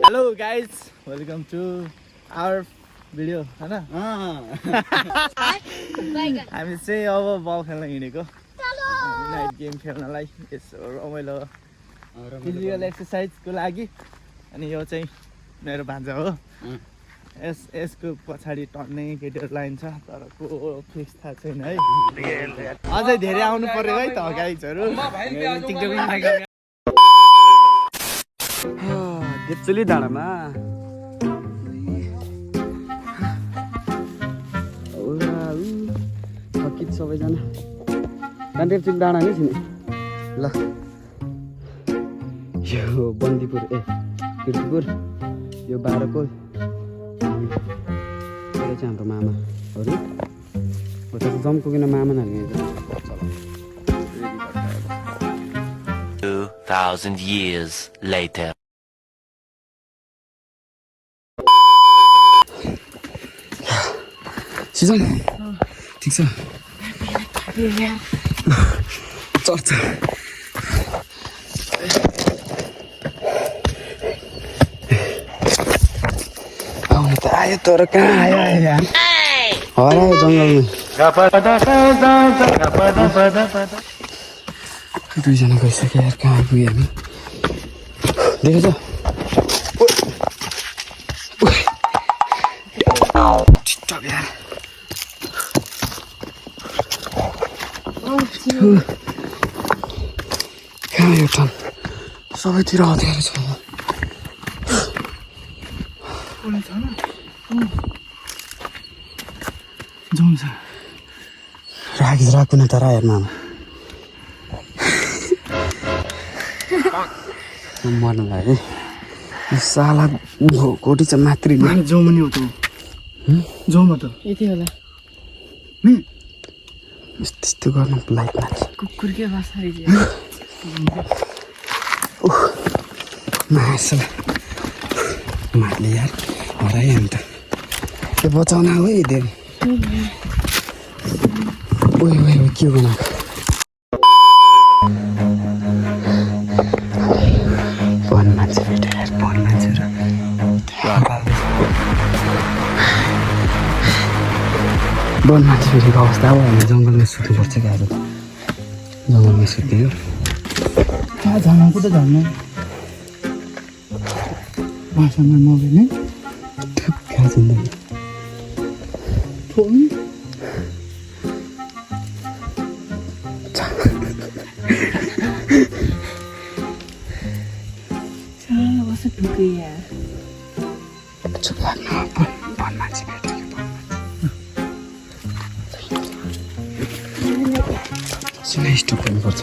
Hello guys welcome to our video हैन हामी चाहिँ अब बल खेल्न हिँडेको नाइट गेम खेल्नलाई यसो रमाइलो फिजिकल एक्सर्साइजको लागि अनि यो चाहिँ मेरो भान्जा हो यसको पछाडि टन्नै केटीहरू लाइन छ तर को फिक्स थाहा छैन है अझै धेरै आउनु पर्यो है त गाइजहरू देप्चुली डाँडामा थकित सबैजना देप्चुली डाँडा नै छिने ल यो बन्दीपुर किर्तिपुर यो बाह्रकोल चाहिँ हाम्रो मामाहरू हो त जम्कुकिन मामा नानी 2000 years later. सिजन ठिक छ चर्च आउनु त आयो तर कहाँ आयो यार हरायो जङ्गलमा दुईजना गइसक्यो यार कहाँ आइपुग्यो हामी देखेछ टिकटक यार कहाँ यो ठाउँ सबैतिर हतियार छ जाउँ छ राखु न तर यार मामा मर्नु लाग्यो है साला कोटी चाहिँ मात्रै जाउँ नि हो त जाउँ त यति होला त्यस्तो गर्नु लाइक माथि कुकुरकै बासा मासला मार्ले यार हरायो हामी त के बचाउन हो है देव ओ के बनाएको वन मान्छे भेट्यो यार वन मान्छे र वन मान्छे भेटेको अवस्था अब हामी जङ्गलमा सुत्नुपर्छ क्या आज जङ्गलमा सुत्यो कहाँ जानु कुठे जानु भाषामा नभने कहाँ जिन्दगी फोन बस ढुके यार चुप लाग्नु वन मान्छे भेट्यो स्टप गर्नुपर्छ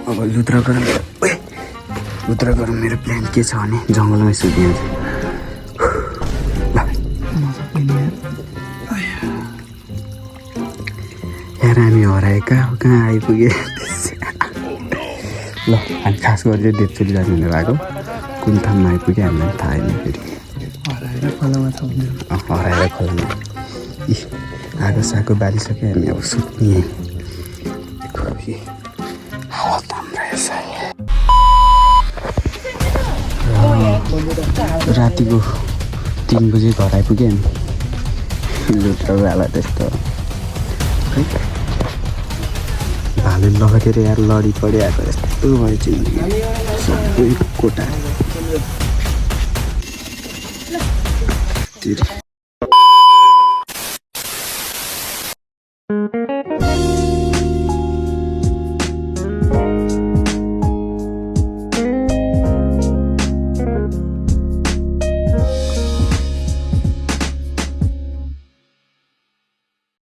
अब लुद्रा गरौँ मेरो प्लान के छ भने जङ्गलमै सुतिहाल्छ यार हामी हरायो कहाँ आइपुग्यो ल हामी खास गरी चाहिँ देप्चुली जाने हुने भएको कुन ठाउँमा आइपुग्यो हामीलाई थाहा छैन फेरि हराएर खोलामा छ हराएर खोलामा आगो सागो बालिसक्यो हामी अब सुत्ने हालत हाम्रो यसै रातिको 3 बजे घर आइपुग्यो हामी लुट्रो बेला त्यस्तो भाले लगेर यार लडी परिआएको यस्तो भयो जिन्दगी सबै कोटा